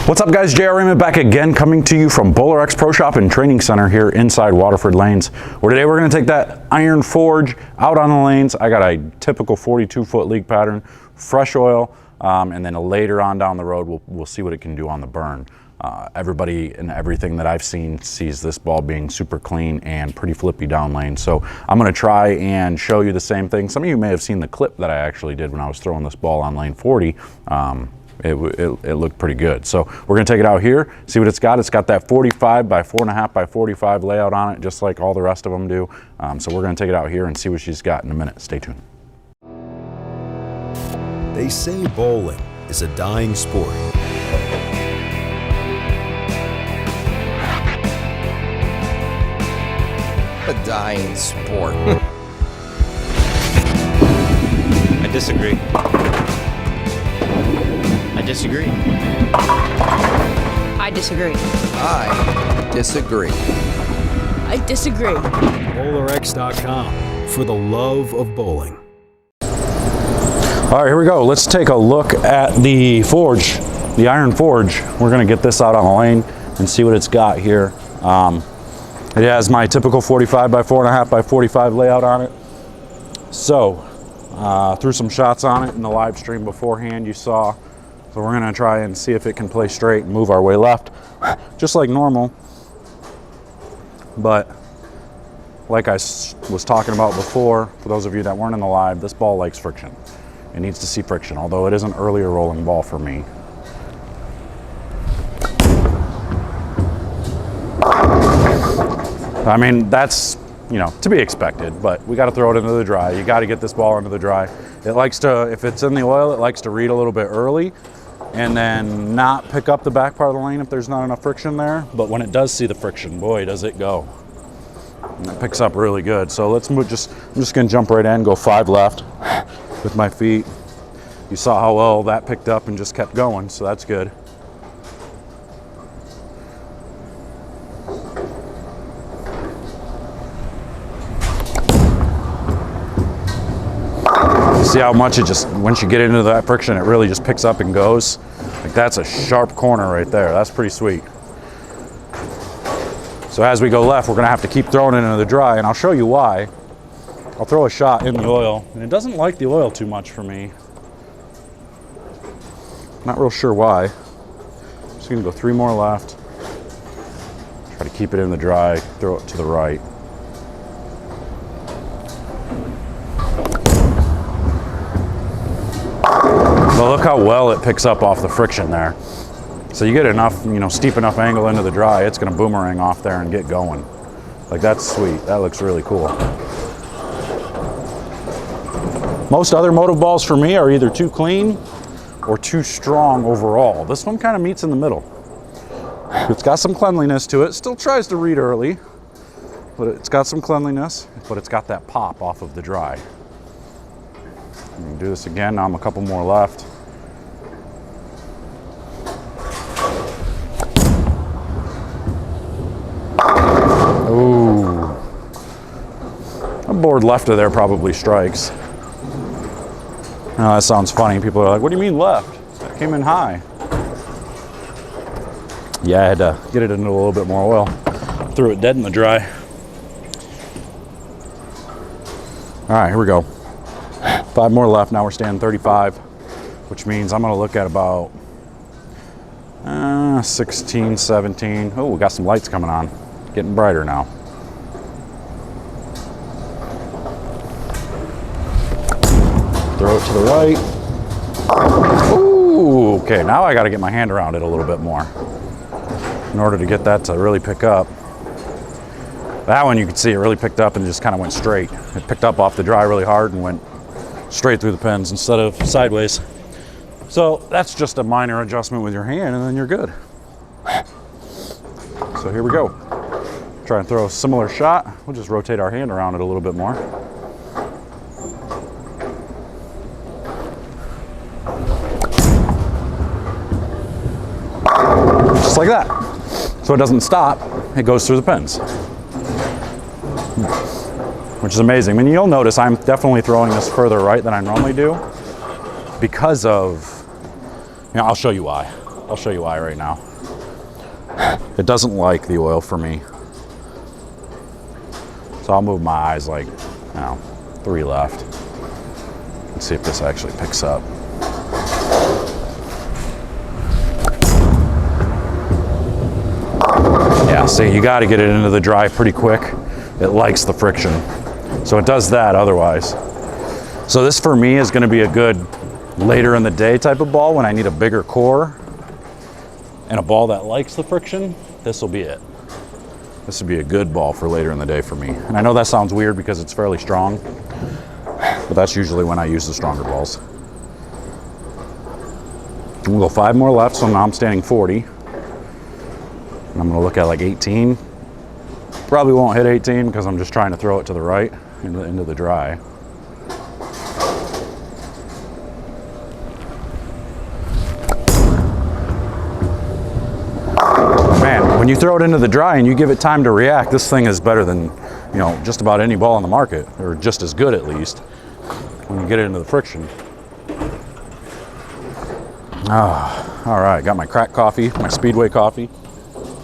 What's up guys, JR Raymond back again, coming to you from BowlerX Pro Shop and Training Center here inside Waterford lanes, where today we're going to take that iron forge out on the lanes. I got a typical 42-foot leak pattern, fresh oil, and then later on down the road we'll see what it can do on the burn. Everybody and everything that I've seen sees this ball being super clean and pretty flippy down lane. So I'm going to try and show you the same thing. Some of you may have seen the clip that I actually did when I was throwing this ball on lane 40. It looked pretty good. So we're gonna take it out here, see what it's got. It's got that 45 by 4.5 by 45 layout on it, just like all the rest of them do. So we're gonna take it out here and see what she's got in a minute. Stay tuned. They say bowling is a dying sport. A dying sport. I disagree. I disagree. I disagree. I disagree. I disagree. BowlerX.com for the love of bowling. All right, here we go. Let's take a look at the forge, the iron forge. We're gonna get this out on the lane and see what it's got here. It has my typical 45 by 4.5 by 45 layout on it. So, threw some shots on it in the live stream beforehand, you saw. So we're gonna try and see if it can play straight and move our way left, just like normal. But like I was talking about before, for those of you that weren't in the live, this ball likes friction. It needs to see friction, although it is an earlier rolling ball for me. I mean, that's, you know, to be expected, but we got to throw it into the dry. You got to get this ball into the dry. It likes to, if it's in the oil, it likes to read a little bit early and then not pick up the back part of the lane if there's not enough friction there. But when it does see the friction, boy, does it go. And it picks up really good. So let's move, I'm just gonna jump right in, go 5 left with my feet. You saw how well that picked up and just kept going, so that's good. See how much it just, once you get into that friction, it really just picks up and goes. Like, that's a sharp corner right there. That's pretty sweet. So as we go left, we're gonna have to keep throwing it into the dry, and I'll show you why. I'll throw a shot in the oil, and it doesn't like the oil too much for me. Not real sure why. I'm just gonna go 3 more left. Try to keep it in the dry, throw it to the right. But look how well it picks up off the friction there. So you get enough, you know, steep enough angle into the dry, it's gonna boomerang off there and get going. Like, that's sweet. That looks really cool. Most other Motiv balls for me are either too clean or too strong overall. This one kind of meets in the middle. It's got some cleanliness to it. Still tries to read early, but it's got some cleanliness, but it's got that pop off of the dry. I'm gonna do this again. Now I'm a couple more left. Ooh. A board left of there probably strikes. Now that sounds funny. People are like, what do you mean left? It came in high. Yeah, I had to get it into a little bit more oil. Threw it dead in the dry. All right, here we go. 5 more left. Now we're standing 35, which means I'm gonna look at about 16, 17. Oh, we got some lights coming on. Getting brighter now. Throw it to the right. Ooh, okay, now I gotta get my hand around it a little bit more in order to get that to really pick up. That one you can see it really picked up and just kind of went straight. It picked up off the dry really hard and went straight through the pins instead of sideways. So that's just a minor adjustment with your hand and then you're good. So here we go. Try and throw a similar shot. We'll just rotate our hand around it a little bit more. Just like that. So it doesn't stop, it goes through the pins. Which is amazing. I mean, you'll notice I'm definitely throwing this further right than I normally do because of, you know, I'll show you why. I'll show you why right now. It doesn't like the oil for me. So I'll move my eyes like, 3 left. Let's see if this actually picks up. Yeah, see, you got to get it into the dry pretty quick. It likes the friction. So it does that otherwise. So this for me is going to be a good later in the day type of ball when I need a bigger core and a ball that likes the friction. This will be it. This would be a good ball for later in the day for me. And I know that sounds weird because it's fairly strong, but that's usually when I use the stronger balls. We'll go 5 more left, so now I'm standing 40. And I'm gonna look at like 18. Probably won't hit 18 because I'm just trying to throw it to the right into the dry. Man, when you throw it into the dry and you give it time to react, this thing is better than, just about any ball on the market, or just as good at least, when you get it into the friction. All right, got my crack coffee, my Speedway coffee.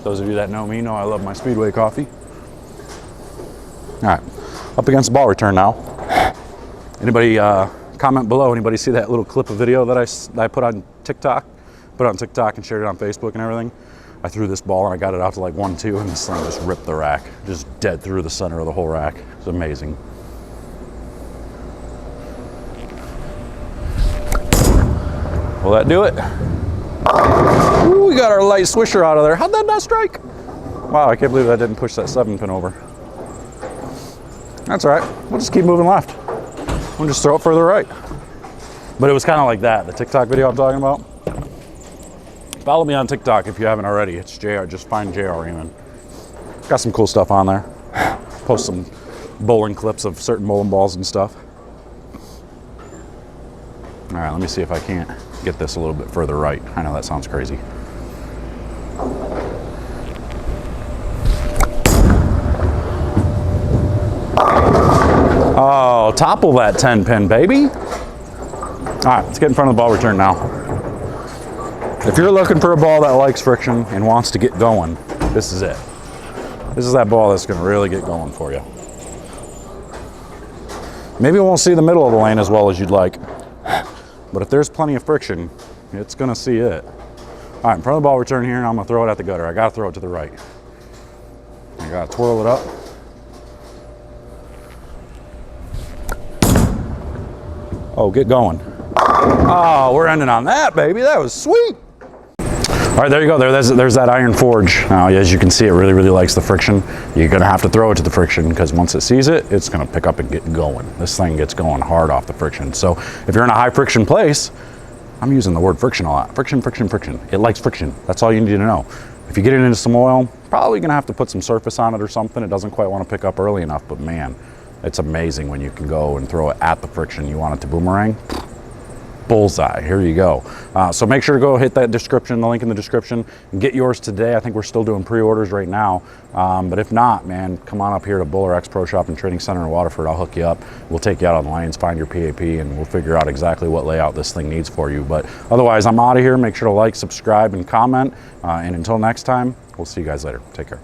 Those of you that know me know I love my Speedway coffee. All right, up against the ball return now. Anybody comment below, anybody see that little clip of video that I put on TikTok? Put it on TikTok and shared it on Facebook and everything. I threw this ball and I got it out to like 1-2 and this thing just ripped the rack. Just dead through the center of the whole rack. It's amazing. Will that do it? Ooh, we got our light swisher out of there. How'd that not strike? Wow, I can't believe that didn't push that 7-pin over. That's all right. We'll just keep moving left. We'll just throw it further right. But it was kind of like that, the TikTok video I'm talking about. Follow me on TikTok if you haven't already. It's JR, just find JR Raymond. Got some cool stuff on there. Post some bowling clips of certain bowling balls and stuff. All right, let me see if I can't get this a little bit further right. I know that sounds crazy. Oh, topple that 10-pin, baby. All right, let's get in front of the ball return now. If you're looking for a ball that likes friction and wants to get going, this is it. This is that ball that's gonna really get going for you. Maybe it won't see the middle of the lane as well as you'd like, but if there's plenty of friction, it's gonna see it. All right, in front of the ball return here, and I'm gonna throw it at the gutter. I gotta throw it to the right. I gotta twirl it up. Oh, get going. Oh, we're ending on that, baby. That was sweet. All right, there you go. There's that iron forge. Now, as you can see, it really, really likes the friction. You're gonna have to throw it to the friction because once it sees it, it's gonna pick up and get going. This thing gets going hard off the friction. So if you're in a high friction place, I'm using the word friction a lot. Friction, friction, friction. It likes friction. That's all you need to know. If you get it into some oil, probably gonna have to put some surface on it or something. It doesn't quite want to pick up early enough, but man, it's amazing when you can go and throw it at the friction. You want it to boomerang? Bullseye, here you go. So make sure to go hit that description, the link in the description, and get yours today. I think we're still doing pre-orders right now. But if not, man, come on up here to BowlerX Pro Shop and Training Center in Waterford. I'll hook you up. We'll take you out on the lanes, find your PAP, and we'll figure out exactly what layout this thing needs for you. But otherwise, I'm out of here. Make sure to like, subscribe, and comment. And until next time, we'll see you guys later. Take care.